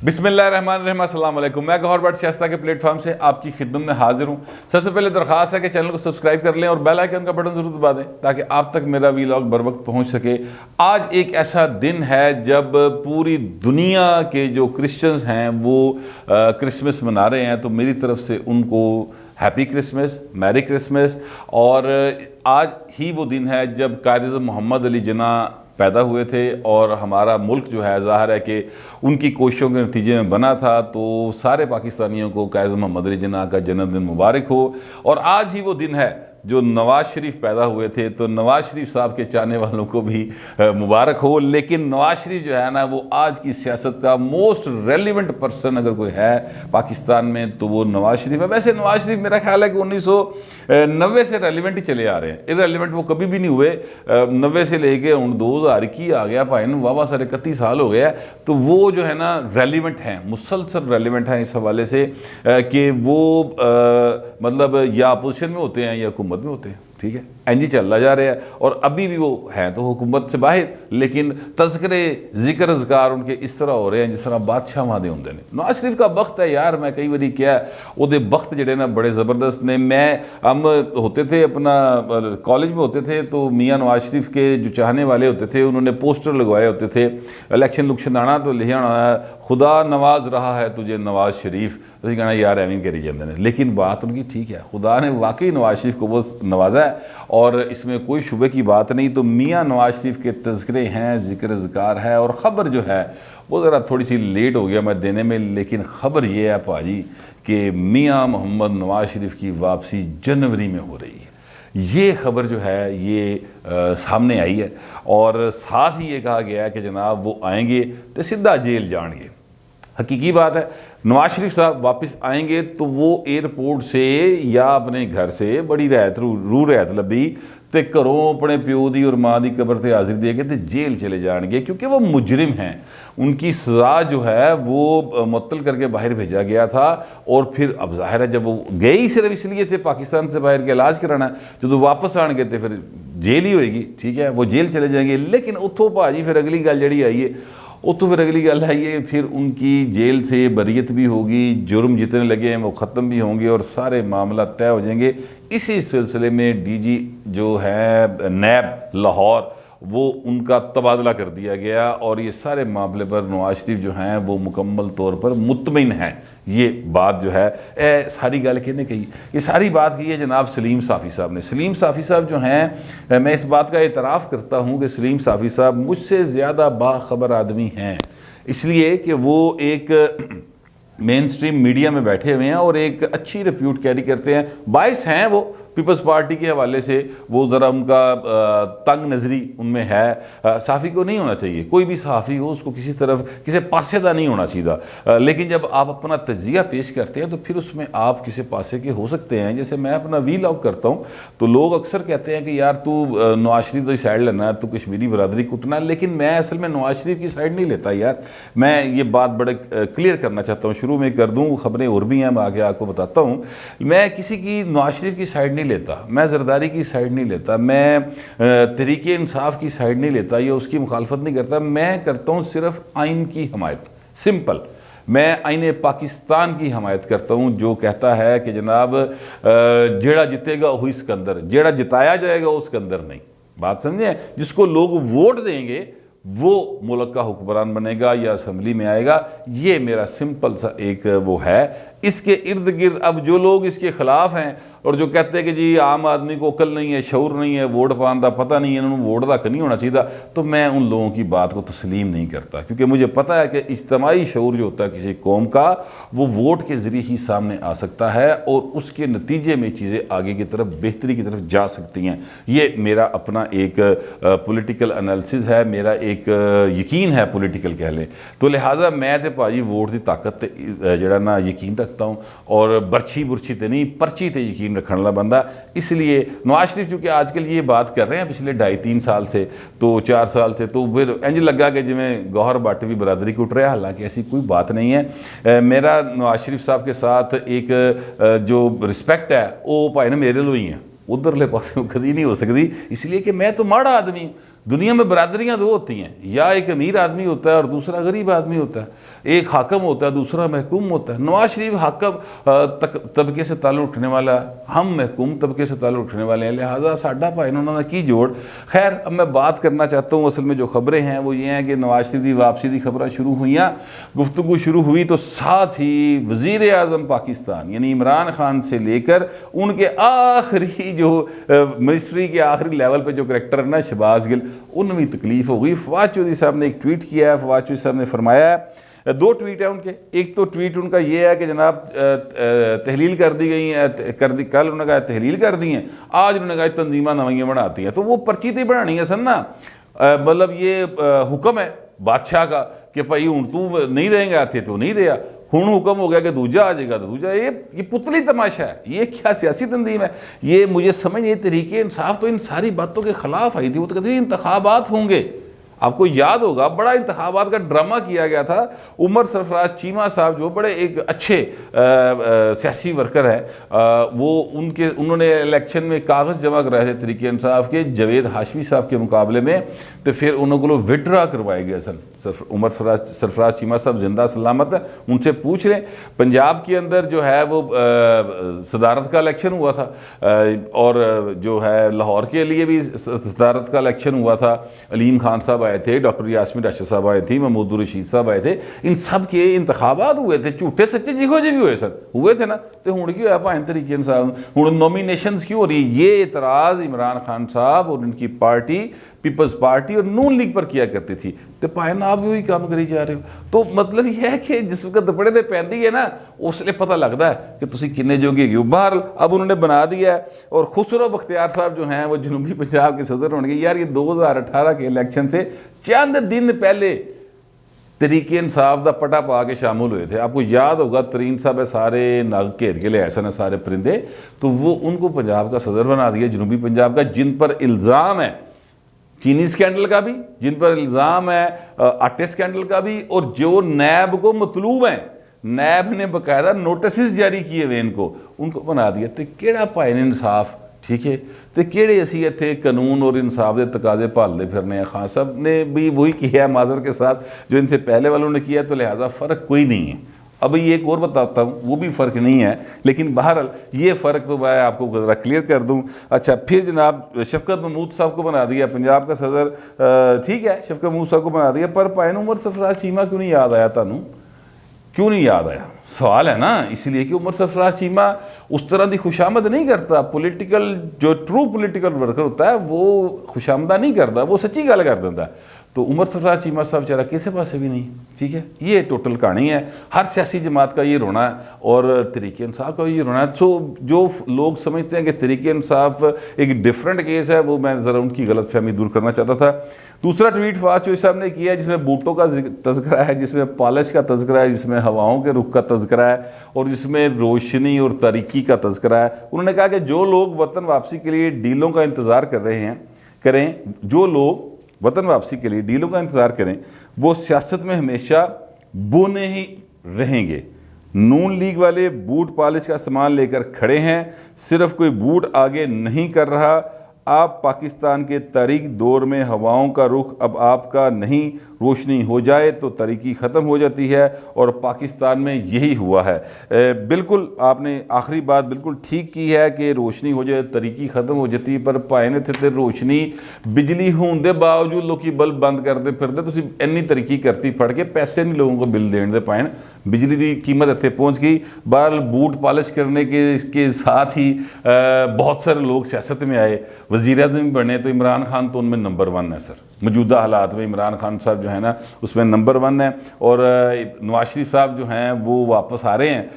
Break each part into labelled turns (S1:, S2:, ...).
S1: बिस्मिल्लाहिर्रहमानिर्रहीम, अस्सलाम वालेकुम। मैं गौहर भट्ट सियासत के प्लेटफॉर्म से आपकी खिदमत में हाजिर हूँ। सबसे पहले दरख्वास्त है कि चैनल को सब्सक्राइब कर लें और बेल आइकन का बटन ज़रूर दबा दें ताकि आप तक मेरा वीलॉग बर वक्त पहुँच सके। आज एक ऐसा दिन है जब पूरी दुनिया के जो क्रिश्चियंस हैं वो क्रिसमस मना रहे हैं, तो मेरी तरफ से उनको हैप्पी क्रिसमस, मैरी क्रिसमस। और आज ही वो दिन है जब कायद-ए-आज़म मोहम्मद अली जिन्ना पैदा हुए थे और हमारा मुल्क जो है ज़ाहिर है कि उनकी कोशिशों के नतीजे में बना था। तो सारे पाकिस्तानियों को कायद-ए-आज़म मोहम्मद अली जिन्ना का जन्मदिन मुबारक हो। और आज ही वो दिन है जो नवाज़ शरीफ पैदा हुए थे, तो नवाज़ शरीफ साहब के चाहने वालों को भी मुबारक हो। लेकिन नवाज़ शरीफ जो है ना, वो आज की सियासत का मोस्ट रेलिवेंट पर्सन अगर कोई है पाकिस्तान में तो वो नवाज़ शरीफ है। वैसे नवाज़ शरीफ मेरा ख्याल है कि 1990 से रेलिवेंट ही चले आ रहे हैं, इरेलीवेंट वो कभी भी नहीं हुए। 90 से लेके 2021 आ गया भाई, वाह सारे 31 साल हो गया, तो वो जो है ना रेलिवेंट हैं, मुसलसल रेलिवेंट हैं इस हवाले से कि वो मतलब या अपोजिशन में होते हैं या हुकूमत में होते हैं। ठीक है, एनजी चलता जा रहा है और अभी भी वो हैं तो हुकूमत से बाहर, लेकिन तज़किरे ज़िक्र अज़कार उनके इस तरह हो रहे हैं जिस तरह बादशाह वादे होंगे ने। नवाज़ शरीफ का वक्त है यार, मैं कई बार क्या वो वक्त जड़े ना बड़े ज़बरदस्त ने। हम होते थे अपना कॉलेज में होते थे तो मियाँ नवाज़ शरीफ के जो चाहने वाले होते थे उन्होंने पोस्टर लगवाए होते थे, इलेक्शन लुक्शन आना तो लिखा होना खुदा नवाज रहा है तुझे नवाज शरीफ, तो कहना यार एवं करी जाते हैं। लेकिन बात उनकी ठीक है, खुदा ने वाकई नवाज शरीफ को वो नवाजा है और इसमें कोई शुबे की बात नहीं। तो मियाँ नवाज शरीफ के तज़किरे हैं, ज़िक्र ज़कार है। और ख़बर जो है वो ज़रा थोड़ी सी लेट हो गया मैं देने में, लेकिन ख़बर ये है पाजी कि मियाँ मोहम्मद नवाज शरीफ की वापसी जनवरी में हो रही है। ये ख़बर जो है ये सामने आई है और साथ ही ये कहा गया है कि जनाब वो आएंगे तो सीधा जेल जाएंगे। हकीकी बात है, नवाज शरीफ साहब वापस आएंगे तो वो एयरपोर्ट से या अपने घर से बड़ी राहत रू राहत लभी तो घरों अपने प्यो की और माँ की कब्र से हाजिर दे के तो जेल चले जाएंगे, क्योंकि वो मुजरिम हैं। उनकी सज़ा जो है वो मुअत्तल करके बाहर भेजा गया था। और फिर अब जाहिर है जब वो गए ही सिर्फ इसलिए थे पाकिस्तान से बाहर के इलाज कराना, जो वापस आएंगे तो फिर जेल ही होएगी। ठीक है, वो जेल चले जाएंगे। लेकिन उतो भाजी फिर अगली गल जी आई है, उतो फिर अगली गल है ये, फिर उनकी जेल से बरीयत भी होगी, जुर्म जितने लगे हैं वो ख़त्म भी होंगे और सारे मामला तय हो जाएंगे। इसी सिलसिले में डीजी जो है नैब लाहौर वो उनका तबादला कर दिया गया और ये सारे मामले पर नवाज शरीफ जो हैं वो मुकम्मल तौर पर मुतमिन हैं। ये बात जो है सारी गल कहने कही, ये सारी बात की है जनाब सलीम साफ़ी साहब ने। सलीम साफ़ी साहब जो हैं, मैं इस बात का एतराफ़ करता हूँ कि सलीम साफ़ी साहब मुझसे ज़्यादा बाखबर आदमी हैं, इसलिए कि वो एक मेन स्ट्रीम मीडिया में बैठे हुए हैं और एक अच्छी रिप्यूट कैरी करते हैं। बाइस हैं वो पीपल्स पार्टी के हवाले से, वो ज़रा उनका तंग नज़री उनमें है। साफ़ी को नहीं होना चाहिए, कोई भी सहाफ़ी हो उसको किसी तरफ किसी पासेदा नहीं होना चाहिए। लेकिन जब आप अपना तजिया पेश करते हैं तो फिर उसमें आप किसी पासे के हो सकते हैं। जैसे मैं अपना वीलॉग करता हूँ तो लोग अक्सर कहते हैं कि यार तू नवाज शरीफ की साइड लेना है, तू कश्मीरी बरदरी कुटना है। लेकिन मैं असल में नवाज शरीफ की साइड नहीं लेता यार, मैं ये बात बड़े क्लियर करना चाहता हूँ, शुरू में कर दूँ, ख़बरें और भी हैं, मैं आगे आपको बताता हूँ। मैं किसी की नवाज शरीफ की साइड नहीं लेता, मैं ज़रदारी की साइड नहीं लेता, मैं तहरीके इंसाफ की साइड नहीं लेता या उसकी मुखालफत नहीं करता। मैं करता हूँ सिर्फ आइन की हमायत, सिंपल। मैं आइन पाकिस्तान की हमायत करता हूँ जो कहता है कि जनाब जेड़ा जीतेगा वही सिकंदर, जेड़ा जिताया जाएगा वो सिकंदर नहीं। बात समझे, जिसको लोग वोट देंगे वो मुल्क का हुक्मरान बनेगा या असम्बली में आएगा। ये मेरा सिंपल सा एक वो है। इसके इर्द गिर्द अब जो लोग इसके ख़िलाफ़ हैं और जो कहते हैं कि जी आम आदमी को अकल नहीं है, शऊर नहीं है, वोट पाने का पता नहीं है, इन्होंने वोट तक नहीं होना चाहिए, तो मैं उन लोगों की बात को तस्लीम नहीं करता। क्योंकि मुझे पता है कि इज्तिमाई शऊर जो होता है किसी कौम का, वो वोट के ज़रिए ही सामने आ सकता है और उसके नतीजे में चीज़ें आगे की तरफ बेहतरी की तरफ जा सकती हैं। ये मेरा अपना एक पॉलिटिकल एनालिसिस है, मेरा एक यकीन है पॉलिटिकल कह लें। तो लिहाजा मैं तो भाजी वोट की ताकत जड़ा ना यकीन रखता हूँ और बर्छी बुरछी तो नहीं, पर्ची तो यकीन रखने वाला बंदा। इसलिए नवाज शरीफ चूँकि आजकल ये बात कर रहे हैं पिछले 2.5-3 साल से, तो 4 साल से, तो फिर इंज लगा कि जिमें गौहर भट्ट भी बरादरी कुट रहा, हालांकि ऐसी कोई बात नहीं है। मेरा नवाज शरीफ साहब के साथ एक जो रिस्पैक्ट है वो भाई ना मेरे लो ही है, उधरले पास कभी नहीं हो सकती, इसलिए कि मैं तो माड़ा आदमी हूँ। दुनिया में बरादरियाँ दो होती हैं, या एक अमीर आदमी होता है और दूसरा गरीब आदमी होता है, एक हाकम होता है दूसरा महकूम होता है। नवाज शरीफ हाकम तबके से ताल्लुक़ उठने वाला, हम महकूम तबके से ताल्लुक़ उठने वाले हैं, लिहाजा साडा भाई उन्होंने की जोड़। खैर अब मैं बात करना चाहता हूँ, असल में जो खबरें हैं वो ये हैं कि नवाज शरीफ की वापसी की खबर शुरू हुई, गुफ्तगू शुरू हुई तो साथ ही वज़ीर आज़म पाकिस्तान यानी इमरान खान से लेकर उनके आखिरी जो मिनिस्ट्री के आखिरी लेवल पे जो करेक्टर है ना शहबाज गिल, उनमें भी तकलीफ हो गई। फवाद चौधरी साहब ने एक ट्वीट किया है, फवाद चौधरी साहब ने फरमाया है, दो ट्वीट है उनके। एक तो ट्वीट उनका ये है कि जनाब तहलील कर दी गई है, कल उन्होंने कहा तहलील कर दी हैं, आज उन्होंने कहा तंजीमां नवीं बनाती हैं। तो वो पर्ची तो बनानी है सन ना, मतलब ये हुक्म है बादशाह का कि भाई हूँ तू नहीं रहेगा इतने तो नहीं रहा, हूँ हुक्म हो गया कि दूजा आ जाएगा तो दूजा। ये पुतली तमाशा है, ये क्या सियासी तंजीम है? ये मुझे समझ नहीं, तरीके इंसाफ तो इन सारी बातों के खिलाफ आई थी। वो तो कहते हैं इंतखाबात होंगे, आपको याद होगा बड़ा इंतखाबात का ड्रामा किया गया था। उमर सरफराज चीमा साहब जो बड़े एक अच्छे सियासी वर्कर हैं, वो उन्होंने इलेक्शन में कागज़ जमा कराए थे तरीके इंसाफ के जावेद हाशमी साहब के मुकाबले में, तो फिर उन्होंने विड्रा करवाए गए सन। उमर सरफराज चीमा साहब जिंदा सलामत है, उनसे पूछ लें। पंजाब के अंदर जो है वो सदारत का इलेक्शन हुआ था, और जो है लाहौर के लिए भी सदारत का इलेक्शन हुआ था। अलीम खान साहब आए थे, डॉक्टर यास्मीन राशिद साहब आए थे, महमूद रशीद साहब आए थे। इन सब के इंतखाबात हुए थे, झूठे सच्चे जिहो जी भी हुए सर, हुए थे ना। तो हूँ की होया भाई तरीके इंसाफ, हूँ नॉमिनेशंस क्यों हो रही है? ये इतराज़ इमरान खान साहब और उनकी पार्टी पीपल्स पार्टी और नून लीग पर किया करती थी, तो भाई ना आप भी वही काम करी जा रहे हो। तो मतलब यह है कि जिस वक्त दपड़े से पैंदी है ना, उसलिए पता लगता है कि तुम किन्ने जोगे हो। बाहर अब उन्होंने बना दिया है। और खुसरो बख्तियार साहब जो हैं वो जनूबी पंजाब के सदर होंगे। यार ये 2018 के इलेक्शन से चंद दिन पहले तरीके इंसाफ का पटा पा के शामिल हुए थे। आपको याद होगा तरीन साहब है सारे नाग घेर के ले ऐसा ना सारे परिंदे, तो वो उनको पंजाब का सदर बना दिया जनूबी पंजाब का, जिन पर इल्ज़ाम है चीनी स्कैंडल का भी, जिन पर इल्ज़ाम है आटे स्कैंडल का भी, और जो नैब को मतलूब है, नैब ने बाकायदा नोटिस जारी किए हुए इनको, उनको बना दिया। तो केड़ा भाई ने इंसाफ, ठीक है, तो केड़े असी इतने कानून और इंसाफ के तकाजे भालते फिरने हैं। खान साहब ने भी वही किया है माजर के साथ जो इनसे पहले वालों ने किया, तो लिहाजा फ़र्क कोई नहीं है। अभी एक और बताता हूँ, वो भी फ़र्क नहीं है, लेकिन बहरहाल ये फ़र्क तो मैं आपको ज़रा क्लियर कर दूँ। अच्छा, फिर जनाब शफकत महमूद साहब को बना दिया पंजाब का सदर, ठीक है, शफकत महमूद साहब को बना दिया, पर भाई उमर सरफराज चीमा क्यों नहीं याद आया? तुहानू क्यों नहीं याद आया? सवाल है ना, इसलिए कि उमर सरफराज चीमा उस तरह की खुशामद नहीं करता। पोलिटिकल जो ट्रू पोलिटिकल वर्कर होता है वो खुशामदा नहीं करता, वो सच्ची गल कर देता। तो उमर सरफराज चीमा साहब बेचारा किसी पासे भी नहीं, ठीक है। ये टोटल कहानी है, हर सियासी जमात का ये रोना है और तरीके इंसाफ का ये रोना है। सो जो लोग समझते हैं कि तरीके इंसाफ एक डिफरेंट केस है, वो मैं ज़रा उनकी गलत फहमी दूर करना चाहता था। दूसरा ट्वीट फवाद चौधरी साहब ने किया जिसमें बूटों का तज़किरा है, जिसमें पॉलिश का तज़किरा है, जिसमें हवाओं के रुख का तज़किरा है और जिसमें रोशनी और तारीकी का तज़किरा है। उन्होंने कहा कि जो लोग वतन वापसी के लिए डीलों का इंतज़ार कर रहे हैं करें, जो लोग वतन वापसी के लिए डीलों का इंतज़ार करें वो सियासत में हमेशा बोने ही रहेंगे। नून लीग वाले बूट पॉलिश का सामान लेकर खड़े हैं, सिर्फ कोई बूट आगे नहीं कर रहा। आप पाकिस्तान के तारीख दौर में हवाओं का रुख अब आपका नहीं, रोशनी हो जाए तो तारीकी ख़त्म हो जाती है और पाकिस्तान में यही हुआ है। बिल्कुल आपने आखिरी बात बिल्कुल ठीक की है कि रोशनी हो जाए तारीकी ख़त्म हो जाती है, पर भाई ने थे रोशनी बिजली होने के बावजूद लोग बल्ब बंद करते फिरते, तुसीं इन्नी तरक्की करती फड़ के पैसे नहीं लोगों को बिल देने दे पाए, बिजली की कीमत इतने पहुँच गई। बहरहाल बूट पॉलिश करने के साथ ही बहुत सारे लोग सियासत में आए, वज़ीर आज़म बने, तो इमरान खान तो उनमें नंबर 1 है सर। मौजूदा हालात में इमरान खान साहब जो है ना उसमें नंबर 1 है और नवाज शरीफ साहब जो हैं वो वापस आ रहे हैं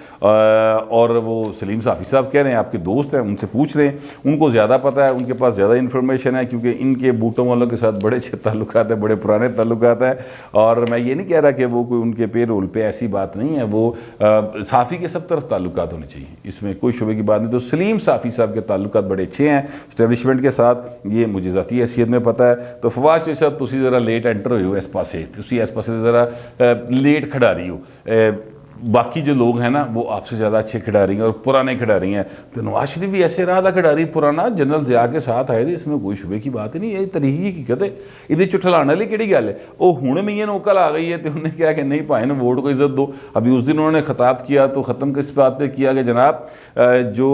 S1: और वो सलीम साफ़ी साहब कह रहे हैं आपके दोस्त हैं, उनसे पूछ रहे हैं, उनको ज़्यादा पता है, उनके पास ज़्यादा इन्फॉर्मेशन है क्योंकि इनके बूटों वालों के साथ बड़े अच्छे ताल्लुकात हैं, बड़े पुराने ताल्लुकात हैं। और मैं ये नहीं कह रहा कि वो कोई उनके पे रोल पे ऐसी बात नहीं है, वो साफ़ी के सब तरफ ताल्लुकात होने चाहिए, इसमें कोई शुबे की बात नहीं। तो सलीम साफ़ी साहब के ताल्लुकात बड़े अच्छे हैं इस्टेब्लिशमेंट के साथ, ये मुझे ज़ाती हैसियत में पता है। तो फवाद साहब तुसी ज़रा लेट एंटर हो इस पासे, तुसी इस पासे ज़रा लेट खड़ा रही हो, बाकी जो लोग हैं ना वो आपसे ज़्यादा अच्छे खिडारी हैं और पुराने खिडारी हैं। तो नवाज शरीफ भी ऐसे रहा था खिडारी पुराना, जनरल ज़िया के साथ आए थे, इसमें कोई शुबे की बात ही नहीं। ये तरीकी हकीकत है, ये चुठलाने वाली किहड़ी गल है। वो हुण मियां नूं अकल आ गई है तो उन्हें कहा कि नहीं भाई ने वोट को इज्जत दो। अभी उस दिन उन्होंने खिताब किया तो ख़त्म किस बात पर किया कि जनाब जो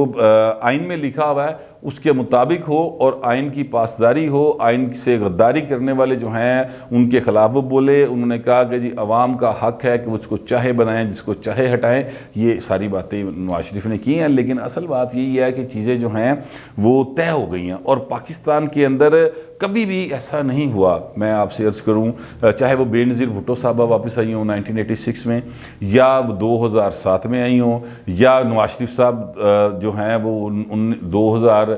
S1: आइन में लिखा हुआ है उसके मुताबिक हो और आइन की पासदारी हो, आइन से गद्दारी करने वाले जो हैं उनके खिलाफ वो बोले। उन्होंने कहा कि जी अवाम का हक है कि वो उसको चाहे बनाएं, जिसको चाहे हटाएं। ये सारी बातें नवाज शरीफ ने की हैं, लेकिन असल बात यही है कि चीज़ें जो हैं वो तय हो गई हैं। और पाकिस्तान के अंदर कभी भी ऐसा नहीं हुआ, मैं आपसे अर्ज़ करूँ, चाहे वो बेनज़ीर भुट्टो साहबा वापस आई हों 1986 में, या 2007 में आई हों, या नवाज शरीफ साहब जो हैं वो 2000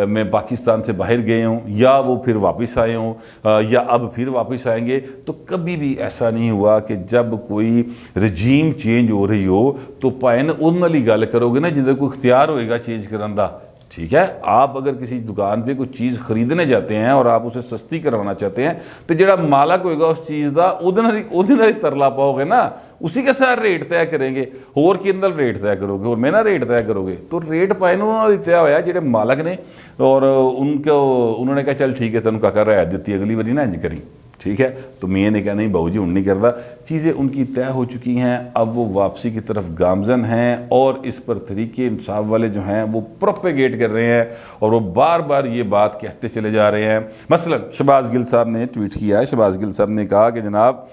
S1: में पाकिस्तान से बाहर गए हों, या वो फिर वापस आए हों, या अब फिर वापस आएंगे, तो कभी भी ऐसा नहीं हुआ कि जब कोई रजीम चेंज हो रही हो तो भाएं उन वाली गल करोगे ना जिधर कोई इख्तियार होएगा चेंज करने का। ठीक है, आप अगर किसी दुकान पे कोई चीज़ खरीदने जाते हैं और आप उसे सस्ती करवाना चाहते हैं तो जो मालक होएगा उस चीज़ का उहदे तरला पाओगे ना, उसी के साथ रेट तय करेंगे। होर कि रेट तय करोगे और मेरा रेट तय करोगे, तो रेट पाए उन्होंने तय होया जो मालक ने, और उन्होंने कहा चल ठीक है तेन काका रियायत दी, अगली बारी ना इंज करी। ठीक है, तो मियाँ ने कहा नहीं बाबू जी हूँ नहीं करता। चीज़ें उनकी तय हो चुकी हैं, अब वो वापसी की तरफ गामजन हैं और इस पर तरीके इंसाफ वाले जो हैं वो प्रोपेगेट कर रहे हैं और वो बार बार ये बात कहते चले जा रहे हैं। मसलन शहबाज गिल साहब ने ट्वीट किया है। शहबाज गिल साहब ने कहा कि जनाब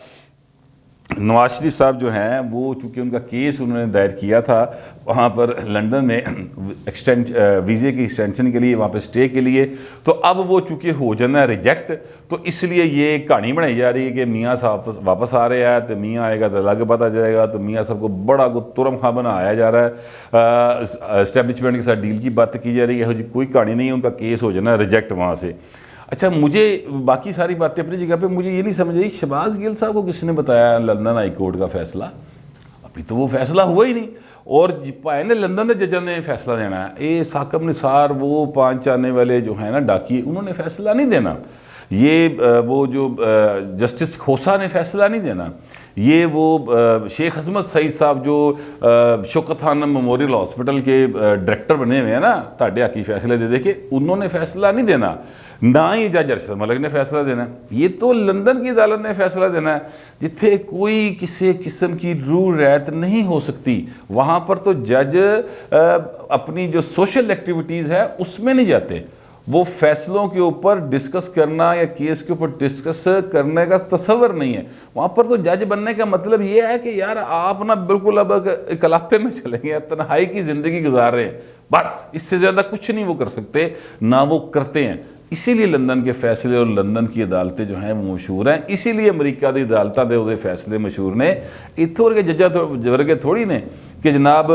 S1: नवाज शरीफ साहब जो हैं वो चूँकि उनका केस उन्होंने दायर किया था वहाँ पर लंदन में वीज़े की एक्सटेंशन के लिए, वहाँ पर स्टे के लिए, तो अब वो चूँकि हो जाना है रिजेक्ट, तो इसलिए ये कहानी बनाई जा रही है कि मियाँ साहब वापस आ रहे हैं तो मियाँ आएगा तो अलग पता जाएगा। तो मियाँ साहब को बड़ा तुरम खा बनाया जा रहा है, इस्टेब्लिशमेंट के साथ डील की बात की जा रही है। कोई कहानी नहीं है, उनका केस हो जाना रिजेक्ट वहाँ से। अच्छा, मुझे बाकी सारी बातें अपनी जगह पे, मुझे ये नहीं समझ आई शहबाज गिल साहब को किसने बताया लंदन हाई कोर्ट का फैसला? अभी तो वो फैसला हुआ ही नहीं, और भाई ने लंदन के जजों ने फैसला देना है। ये साकब निसार वो 5 आने वाले जो है ना डाकी, उन्होंने फैसला नहीं देना। ये वो जो जस्टिस खोसा ने फैसला नहीं देना। ये वो शेख हसमत सईद साहब जो शौकत खान मेमोरियल हॉस्पिटल के डायरेक्टर बने हुए हैं ना, ताड़े हकी फैसले दे के, उन्होंने फैसला नहीं देना। ना ही जज अरशद मलिक ने फैसला देना है, ये तो लंदन की अदालत ने फैसला देना है, जिथे कोई किसी किस्म की रूल रैत नहीं हो सकती। वहाँ पर तो जज अपनी जो सोशल एक्टिविटीज़ है उसमें नहीं जाते, वो फैसलों के ऊपर डिस्कस करना या केस के ऊपर डिस्कस करने का तस्वर नहीं है। वहाँ पर तो जज बनने का मतलब ये है कि यार आप ना बिल्कुल अब इकलाफे में चले गए, तन्हाई की ज़िंदगी गुजार रहे हैं, बस इससे ज़्यादा कुछ नहीं वो कर सकते, ना वो करते हैं। इसीलिए लंदन के फैसले और लंदन की अदालतें जो हैं वो मशहूर हैं, इसीलिए अमरीका की अदालतों के वो फैसले मशहूर ने। इतों वर्गे जजा वर्गे थोड़ी ने कि जनाब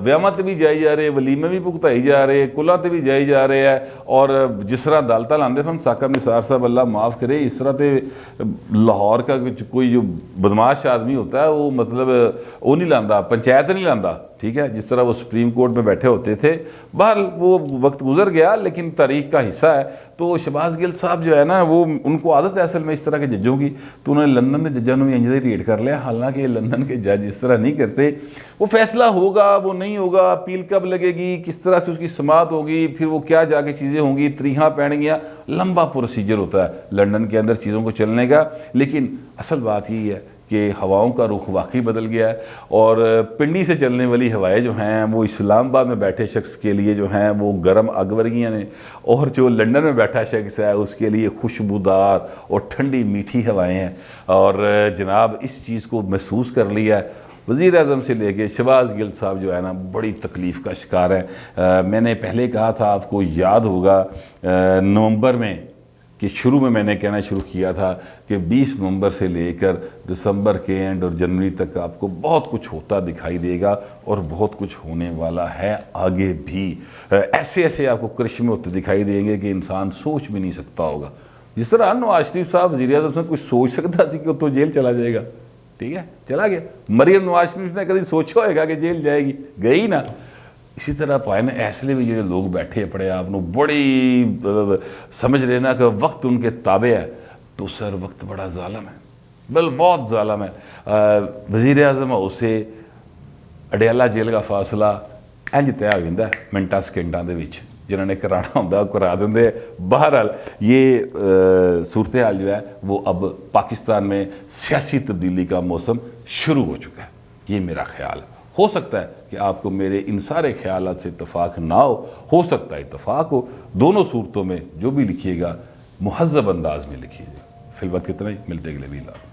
S1: व्याहां ते भी जाई जा रहे, वलीमे भी भुगताई जा रहे, कुलों ते भी जाई जा रहे हैं। और जिस तरह अदालत लाते सन साकब निसार साहब अल्लाह माफ़ करे, इस तरह तो लाहौर का कोई जो बदमाश आदमी होता है वो मतलब वो नहीं लाता, पंचायत नहीं लाता। ठीक है, जिस तरह वो सुप्रीम कोर्ट में बैठे होते थे, बहर वो वक्त गुजर गया लेकिन तारीख का हिस्सा है। तो शहबाज गिल साहब जो है ना वो उनको आदत है असल में इस तरह के जजों की, तो उन्होंने लंदन के जजों ने इंजरी रेट कर लिया। हालांकि लंदन के जज इस तरह नहीं करते। वो फैसला होगा वो नहीं होगा, अपील कब लगेगी, किस तरह से उसकी समाअत होगी, फिर वो क्या जाके चीज़ें होंगी, त्रीहा पैणगियाँ, लंबा प्रोसीजर होता है लंदन के अंदर चीज़ों को चलने का। लेकिन असल बात यही है कि हवाओं का रुख वाकई बदल गया है और पिंडी से चलने वाली हवाएं जो हैं वो इस्लामाबाद में बैठे शख्स के लिए जो हैं वो गर्म आग वर्गियाँ ने, और जो लंदन में बैठा शख्स है उसके लिए खुशबूदार और ठंडी मीठी हवाएं हैं। और जनाब इस चीज़ को महसूस कर लिया है वज़ीर आज़म से लेके शहबाज गिल साहब जो है ना बड़ी तकलीफ़ का शिकार है। मैंने पहले कहा था, आपको याद होगा नवंबर में कि शुरू में मैंने कहना शुरू किया था कि 20 नवंबर से लेकर दिसंबर के एंड और जनवरी तक आपको बहुत कुछ होता दिखाई देगा और बहुत कुछ होने वाला है आगे भी। ऐसे ऐसे आपको करिश्मे होते दिखाई देंगे कि इंसान सोच भी नहीं सकता होगा। जिस तरह नवाज शरीफ साहब वज़ीर आज़म से कुछ सोच सकता सी कि वो तो जेल चला जाएगा, ठीक है चला गया। मरियम नवाज शरीफ ने कभी सोचा होगा कि जेल जाएगी, गई ना। इसी तरह पाए ना ऐसे भी जो लोग बैठे पड़े आप बड़ी समझ रहे ना कि वक्त उनके ताबे है, तो सर वक्त बड़ा ज़ालम है, बहुत ज़ालम है। वज़ीर आज़म उसे अडियाला जेल का फासला इंज तय हो जाता है मिनटा सकेंडा के विच, जिन्होंने कराना होंगे करा देंगे। बहरहाल ये सूरत हाल जो है वो अब पाकिस्तान में सियासी तब्दीली का मौसम शुरू हो चुका है, ये मेरा ख्याल है। हो सकता है कि आपको मेरे इन सारे ख्यालात से इत्तफाक ना हो सकता है इत्तफाक हो। दोनों सूरतों में जो भी लिखिएगा मुहज़्ज़ब अंदाज में लिखिएगा। फिलवक्त कितना ही, मिलते अगले वीडियो।